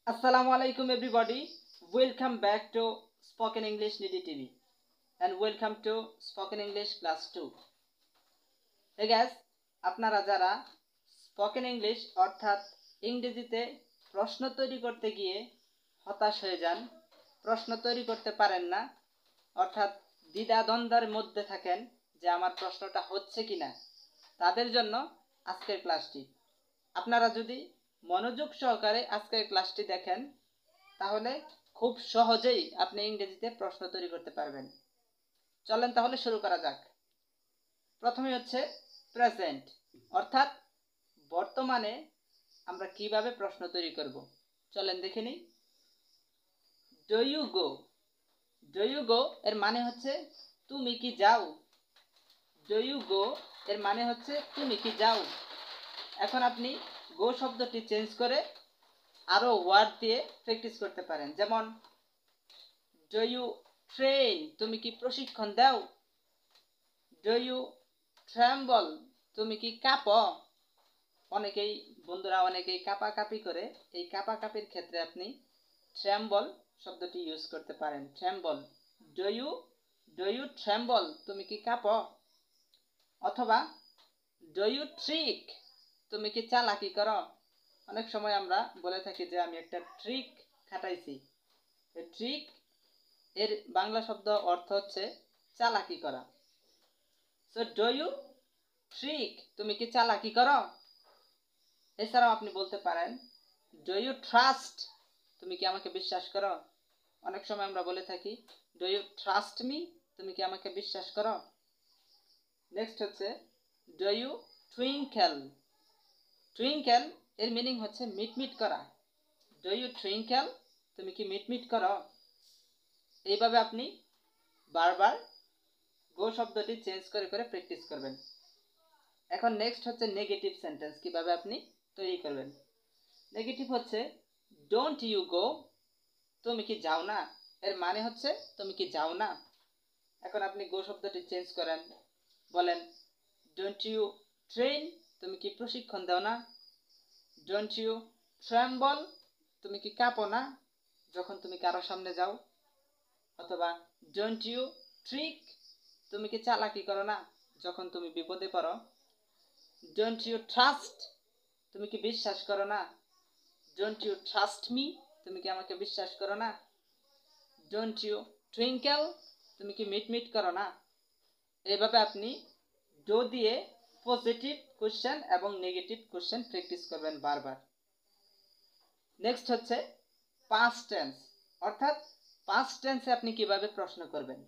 Assalamu alaikum everybody. Welcome back to Spoken English Nidhi TV and welcome to Spoken English Class 2. Hey guys, আপনারা যারা spoken English অর্থাৎ ইংরেজিতে প্রশ্ন তৈরি করতে গিয়ে হতাশ হয়ে যান, প্রশ্ন তৈরি করতে পারেন না, অর্থাৎ দ্বিধাদ্বন্দ্বের মধ্যে থাকেন যে আমার প্রশ্নটা হচ্ছে কিনা, তাদের জন্য আজকের ক্লাসটি। আপনারা যদি মনোযোগ সহকারে আজকের ক্লাসটি দেখেন তাহলে খুব সহজেই আপনি ইংরেজিতে প্রশ্ন তৈরি করতে পারবেন। চলেন তাহলে শুরু করা যাক। প্রথমে হচ্ছে প্রেজেন্ট, অর্থাৎ বর্তমানে আমরা কিভাবে প্রশ্ন তৈরি করব। চলেন দেখে নিই। Do you go, do you go এর মানে হচ্ছে তুমি কি যাও। ডু ইউ গো এর মানে হচ্ছে তুমি কি যাও। এখন আপনি গো শব্দটি চেঞ্জ করে আরো ওয়ার্ড দিয়ে প্র্যাকটিস করতে পারেন। যেমন ডু ইউ ট্রেন, তুমি কি প্রশিক্ষণ দাও। ডু ইউ ট্রেম্বল, তুমি কি কাঁপো। অনেকেই বন্ধুরা অনেকেই কাঁপাকাঁপি করে, এই কাঁপাকাঁপির ক্ষেত্রে আপনি ট্রেম্বল শব্দটি ইউজ করতে পারেন। ট্রেম্বল, ডু ইউ ট্রেম্বল, তুমি কি কাঁপো। অথবা ডু ইউ ট্রিক, তুমি কি চালাকি করো। অনেক সময় আমরা বলে থাকি যে আমি একটা ট্রিক খাটাইছি। এই ট্রিক এর বাংলা শব্দ অর্থ হচ্ছে চালাকি করা। সো ডু ইউ ট্রিক, তুমি কি চালাকি করো। এছাড়াও আপনি বলতে পারেন ডু ইউ ট্রাস্ট, তুমি কি আমাকে বিশ্বাস করো। অনেক সময় আমরা বলে থাকি ডু ইউ ট্রাস্ট মি, তুমি কি আমাকে বিশ্বাস করো। নেক্সট হচ্ছে ডু ইউ টুইঙ্কেল। টুইঙ্কেল এর মিনিং হচ্ছে মিটমিট করা। ডু ইউ টুইঙ্কেল, তুমি কি মিটমিট করো। এইভাবে আপনি বারবার গো শব্দটি চেঞ্জ করে করে প্র্যাকটিস করবেন। এখন নেক্সট হচ্ছে নেগেটিভ সেন্টেন্স কিভাবে আপনি তৈরি করবেন। নেগেটিভ হচ্ছে ডোন্ট ইউ গো, তুমি কি যাও না। এর মানে হচ্ছে তুমি কি যাও না। এখন আপনি গো শব্দটি চেঞ্জ করেন, বলেন ডোন্ট ইউ ট্রেন, তুমি কি প্রশিক্ষণ দাও না। ডোন্ট ইউ ট্রেম্বল, তুমি কি কাঁপো না যখন তুমি কারোর সামনে যাও। অথবা ডোন্ট ইউ ট্রিক, তুমি কি চালাকি করো না যখন তুমি বিপদে পড়ো। ডোন্ট ইউ ট্রাস্ট, তুমি কি বিশ্বাস করো না। ডোন্ট ইউ ট্রাস্ট মি, তুমি কি আমাকে বিশ্বাস করো না। ডোন্ট ইউ টুইঙ্কেল, তুমি কি মিটমিট করো না। এইভাবে আপনি ডো দিয়ে পজিটিভ কোশ্চেন এবং নেগেটিভ কোশ্চেন প্র্যাকটিস করবেন বারবার। নেক্সট হচ্ছে পাস্ট টেন্স, অর্থাৎ পাস্ট টেন্সে আপনি কিভাবে প্রশ্ন করবেন।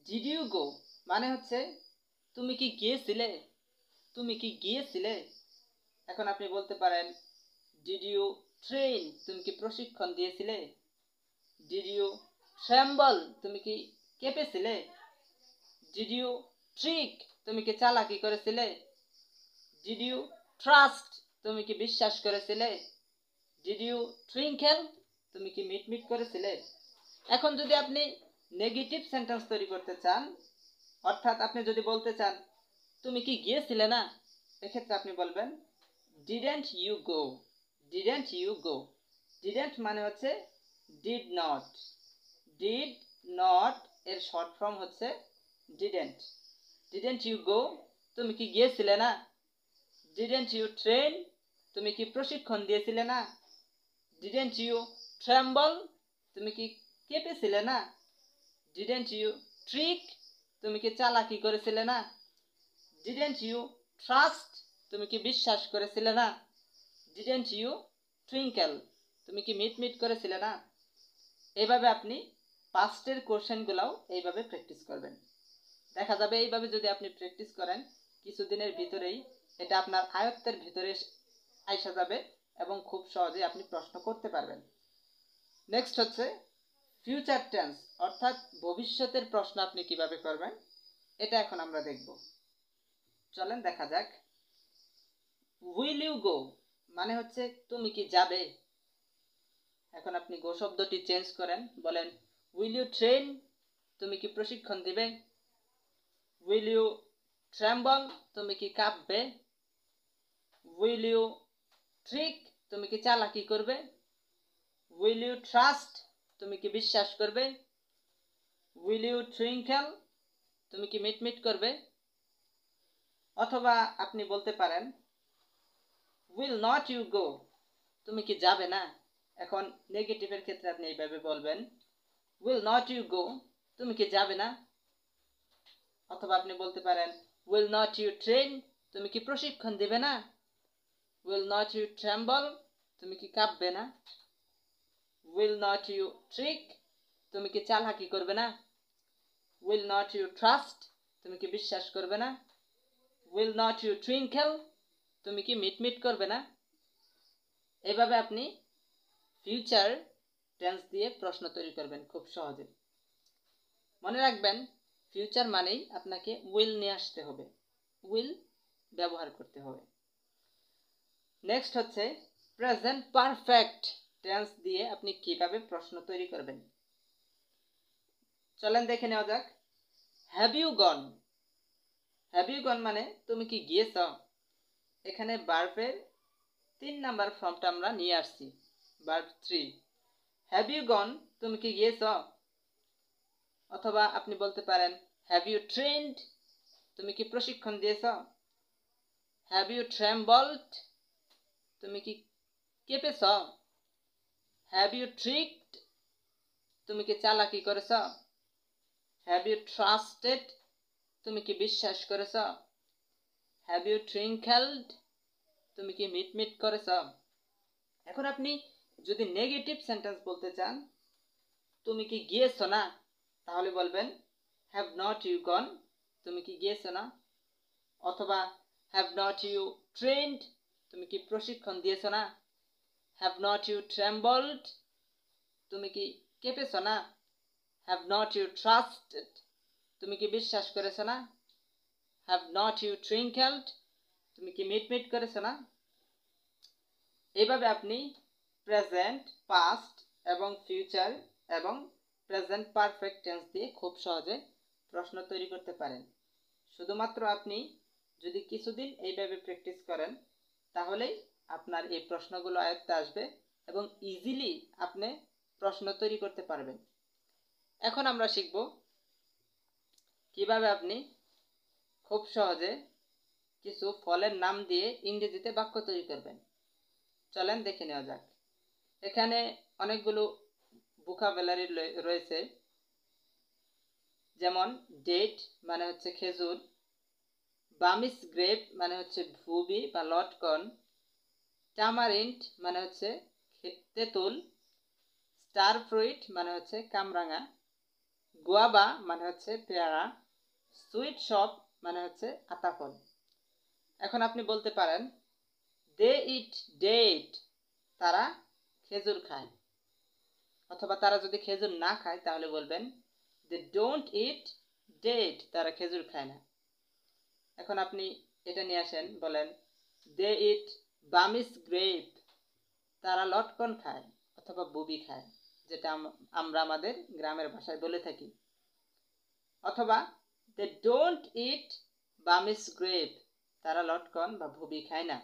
ডিড ইউ গো মানে হচ্ছে তুমি কি গিয়েছিলে, তুমি কি গিয়েছিলে। এখন আপনি বলতে পারেন ডিড ইউ ট্রেন, তুমি কি প্রশিক্ষণ দিয়েছিলে। ডিড ইউ ট্রেম্বল, তুমি কি কেঁপেছিলে। ডিড ইউ ট্রিক, তুমি কি চালাকি করেছিলে। ডিড ইউ ট্রাস্ট, তুমি কি বিশ্বাস করেছিলে। ডিড ইউ টুইঙ্কেল, তুমি কি মিটমিট করেছিলে। এখন যদি আপনি নেগেটিভ সেন্টেন্স তৈরি করতে চান, অর্থাৎ আপনি যদি বলতে চান তুমি কি গিয়েছিলে না, এক্ষেত্রে আপনি বলবেন didn't you go. Didn't you go, didn't মানে হচ্ছে ডিড নট। ডিড নট এর শর্ট ফর্ম হচ্ছে ডিডেন্ট। ডিডেন্ট ইউ গো, তুমি কি গিয়েছিলে না। ডিডেন্ট ইউ ট্রেন, তুমি কি প্রশিক্ষণ দিয়েছিলে না। ডিডেন্ট ইউ ট্রেম্বল, তুমি কি কেঁপেছিলে না। ডিডেন্ট ইউ ট্রিক, তুমি কি চালাকি করেছিলে না। ডিডেন্ট ইউ ট্রাস্ট, তুমি কি বিশ্বাস করেছিলে না। ডিডেন্ট ইউ টুইঙ্কেল, তুমি কি মিটমিট করেছিলে না। এইভাবে আপনি পাস্টের কোশ্চেনগুলোও এইভাবে প্র্যাকটিস করবেন। দেখা যাবে এইভাবে যদি আপনি প্র্যাকটিস করেন কিছুদিনের ভিতরেই এটা আপনার আয়ত্তের ভিতরে আইসা যাবে এবং খুব সহজেই আপনি প্রশ্ন করতে পারবেন। নেক্সট হচ্ছে ফিউচার টেন্স, অর্থাৎ ভবিষ্যতের প্রশ্ন আপনি কিভাবে করবেন এটা এখন আমরা দেখব। চলেন দেখা যাক। উইল ইউ গো মানে হচ্ছে তুমি কি যাবে। এখন আপনি গো শব্দটি চেঞ্জ করেন, বলেন উইল ইউ ট্রেন, তুমি কি প্রশিক্ষণ দিবে। উইল ইউ ট্রেম্বল, তুমি কি কাঁপবে। উইল ইউ ট্রিক, তুমি কি চালাকি করবে? উইল ইউ ট্রাস্ট, তুমি কি বিশ্বাস করবে? উইল ইউ টুইঙ্কেল, তুমি কি মিটমিট করবে? অথবা আপনি বলতে পারেন উইল নট ইউ গো, তুমি কি যাবে না? এখন নেগেটিভের ক্ষেত্রে আপনি এইভাবে বলবেন উইল নট ইউ গো, তুমি কি যাবে না? অথবা আপনি বলতে পারেন উইল নট ইউ ট্রেন, তুমি কি প্রশিক্ষণ দেবে না? উইল নট ইউ ট্রেম্বল, তুমি কি কাঁপবে না? উইল নট ইউ ট্রিক, তুমি কি চালাকি করবে না? উইল নট ইউ ট্রাস্ট, তুমি কি বিশ্বাস করবে না? উইল নট ইউ টুইঙ্কেল, তুমি কি মিটমিট করবে না? এভাবে আপনি ফিউচার টেন্স দিয়ে প্রশ্ন তৈরি করবেন খুব সহজে। মনে রাখবেন ফিউচার মানেই আপনাকে উইল নিয়ে আসতে হবে, উইল ব্যবহার করতে হবে। নেক্সট হচ্ছে প্রেজেন্ট পারফেক্ট টেন্স দিয়ে আপনি কিভাবে প্রশ্ন তৈরি করবেন। চলেন দেখে নেওয়া যাক। Have you gone, have you gone মানে তুমি কি গিয়েছ। এখানে ভার্বের 3 নাম্বার ফর্মটা আমরা নিয়ে আসছি, ভার্ব 3। হ্যাভ ইউ গন, তুমি কি গিয়েছ। অথবা আপনি বলতে পারেন হ্যাভ ইউ ট্রেন্ড, তুমি কি প্রশিক্ষণ দিয়েছ। হ্যাভ ইউ ট্রেম্বলড, তুমি কি কেঁপেছ। হ্যাভ ইউ ট্রিকড, তুমি কি চালাকি করেছ। হ্যাভ ইউ ট্রাস্টেড, তুমি কি বিশ্বাস করেছ। হ্যাভ ইউ টুইঙ্কেলড, তুমি কি মিটমিট করেছ। এখন আপনি যদি নেগেটিভ সেন্টেন্স বলতে চান তুমি কি গিয়েছ না, তাহলে বলবেন হ্যাভ নট ইউ গন, তুমি কি গিয়েছ না। অথবা হ্যাভ নট ইউ ট্রেন্ড, তুমি কি প্রশিক্ষণ দিয়েছ না। হ্যাভ নট ইউ ট্রেম্বলড, তুমি কি কেঁপেছ না। হ্যাভ নট ইউ ট্রাস্টেড, তুমি কি বিশ্বাস করেছ না। হ্যাভ নট ইউ টুইঙ্কেলড, তুমি কি মিটমিট করেছ না। এইভাবে আপনি প্রেজেন্ট, পাস্ট এবং ফিউচার এবং প্রেজেন্ট পারফেক্ট টেন্স দিয়ে খুব সহজে প্রশ্ন তৈরি করতে পারেন। শুধুমাত্র আপনি যদি কিছুদিন এইভাবে প্র্যাকটিস করেন তাহলেই আপনার এই প্রশ্নগুলো আয়ত্তে আসবে এবং ইজিলি আপনি প্রশ্ন তৈরি করতে পারবেন। এখন আমরা শিখব কিভাবে আপনি খুব সহজে কিছু ফলের নাম দিয়ে ইংরেজিতে বাক্য তৈরি করবেন। চলেন দেখে নেওয়া যাক। এখানে অনেকগুলো ভোকাবুলারি রয়েছে, যেমন ডেট মানে হচ্ছে খেজুর, বামিস গ্রেপ মানে হচ্ছে ভুবি বা লটকন, টামারিন্ড মানে হচ্ছে তেঁতুল, স্টার ফ্রুইট মানে হচ্ছে কামরাঙা, গুয়াবা মানে হচ্ছে পেয়ারা, সুইট শপ মানে হচ্ছে আতাফল। এখন আপনি বলতে পারেন দে ইট ডেট, তারা খেজুর খায়। অথবা তারা যদি খেজুর না খায় তাহলে বলবেন দে ডোন্ট ইট ডেট, তারা খেজুর খায় না। এখন আপনি এটা নিয়ে আসেন, বলেন দে ইট বামিস গ্রেপ, তারা লটকন খায় অথবা বুবি খায়, যেটা আমরা আমাদের গ্রামের ভাষায় বলে থাকি। অথবা দে ডোন্ট ইট বামিস গ্রেপ, তারা লটকন বা ভুবি খায় না।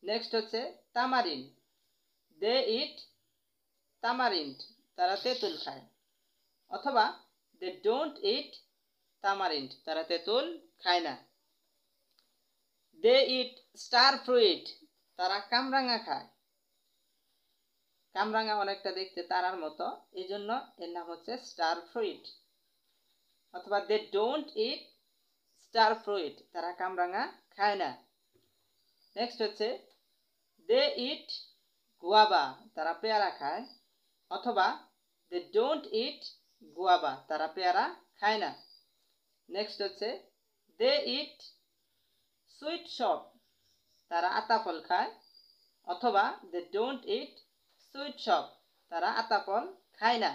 নেক্সট হচ্ছে তামারিন, দে ইট তামারিন্ড, তারা তেঁতুল খায়। অথবা দে ডোন্ট ইট তামারিন্ড, তারা তেঁতুল খায় না। দে ইট স্টার ফ্রুইট, তারা কামরাঙা খায়। কামরাঙা অনেকটা দেখতে তারার মতো, এই জন্য এর নাম হচ্ছে স্টার ফ্রুইট। অথবা they don't eat star fruit, তারা কামরাঙা খায় না। নেক্সট হচ্ছে দে ইট গুয়াবা, তারা পেয়ারা খায়। অথবা দে ডোন্ট ইট গুয়াবা, তারা পেয়ারা খায় না। নেক্সট হচ্ছে দে ইট সুইট শপ, তারা আতাফল খায়। অথবা they don't eat sweet shop, তারা আতাফল খায় না।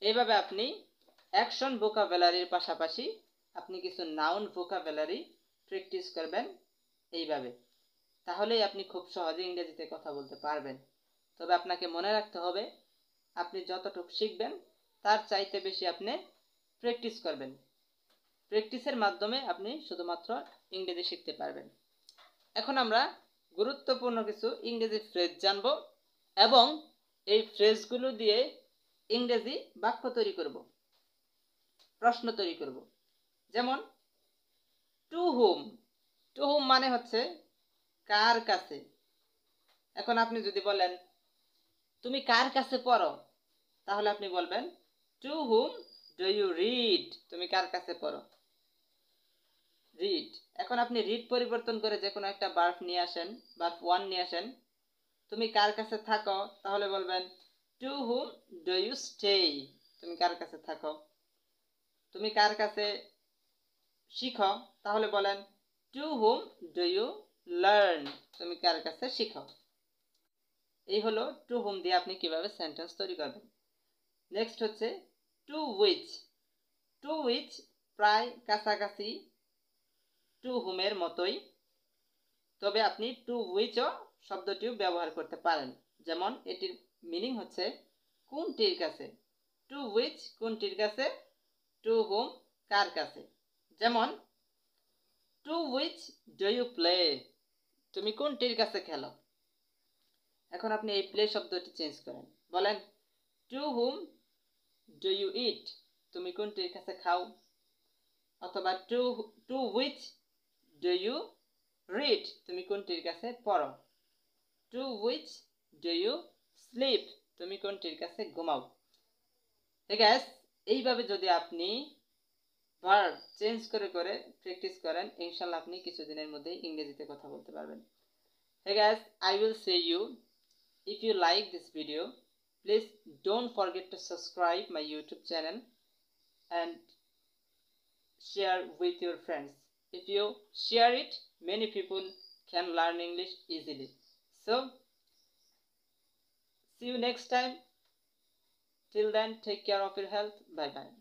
এইভাবে আপনি অ্যাকশন ভোকাবুলারির পাশাপাশি আপনি কিছু নাউন ভোকাবুলারি প্র্যাকটিস করবেন এইভাবে, তাহলেই আপনি খুব সহজে ইংরেজিতে কথা বলতে পারবেন। তবে আপনাকে মনে রাখতে হবে আপনি যতটুকু শিখবেন তার চাইতে বেশি আপনি প্র্যাকটিস করবেন। প্র্যাকটিসের মাধ্যমে আপনি শুধুমাত্র ইংরেজি শিখতে পারবেন। এখন আমরা গুরুত্বপূর্ণ কিছু ইংরেজি ফ্রেজ জানব এবং এই ফ্রেজগুলো দিয়ে ইংরেজি বাক্য তৈরি করব, প্রশ্ন তৈরি করব। যেমন টু হুম, টু হুম মানে হচ্ছে কার কাছে। এখন আপনি যদি বলেন তুমি কার কাছে পড়ো, তাহলে আপনি বলবেন to whom do you read, তুমি কার কাছে পড়ো, রিড। এখন আপনি রিড পরিবর্তন করে যে কোনো একটা ভার্ব নিয়ে আসেন, ভার্ব ওয়ান নিয়ে আসেন। তুমি কার কাছে থাকো, তাহলে বলবেন to whom do you stay, তুমি কার কাছে থাকো। তুমি কার কাছে শিখো, তাহলে বলেন to whom do you learn, তুমি কার কাছে শিখো। এই হলো টু হুম দিয়ে আপনি কিভাবে সেন্টেন্স তৈরি করবেন। নেক্সট হচ্ছে টু উইচ। টু উইচ প্রায় কাছাকাছি টু হুমের মতোই, তবে আপনি টু উইচও শব্দটিও ব্যবহার করতে পারেন। যেমন এটির মিনিং হচ্ছে কোনটির কাছে, টু উইচ কোনটির কাছে, টু হুম কার কাছে। যেমন to which do you play, তুমি কোনটির কাছে খেলো। এখন আপনি এই প্লে শব্দটি চেঞ্জ করেন, বলেন to whom do you eat, তুমি কোনটির কাছে খাও। অথবা to to which do you read, তুমি কোনটির কাছে পড়ো। To which do you sleep, তুমি কোনটির কাছে ঘুমাও। ঠিক আছে, এইভাবে যদি আপনি ভার্ব চেঞ্জ করে করে প্র্যাকটিস করেন, ইনশাল্লাহ আপনি কিছুদিনের মধ্যেই ইংরেজিতে কথা বলতে পারবেন। Hey guys, I will see you. If you like this video, please don't forget to subscribe my YouTube channel and share with your friends. If you share it, many people can learn English easily. So, see you next time. Till then, take care of your health. Bye bye.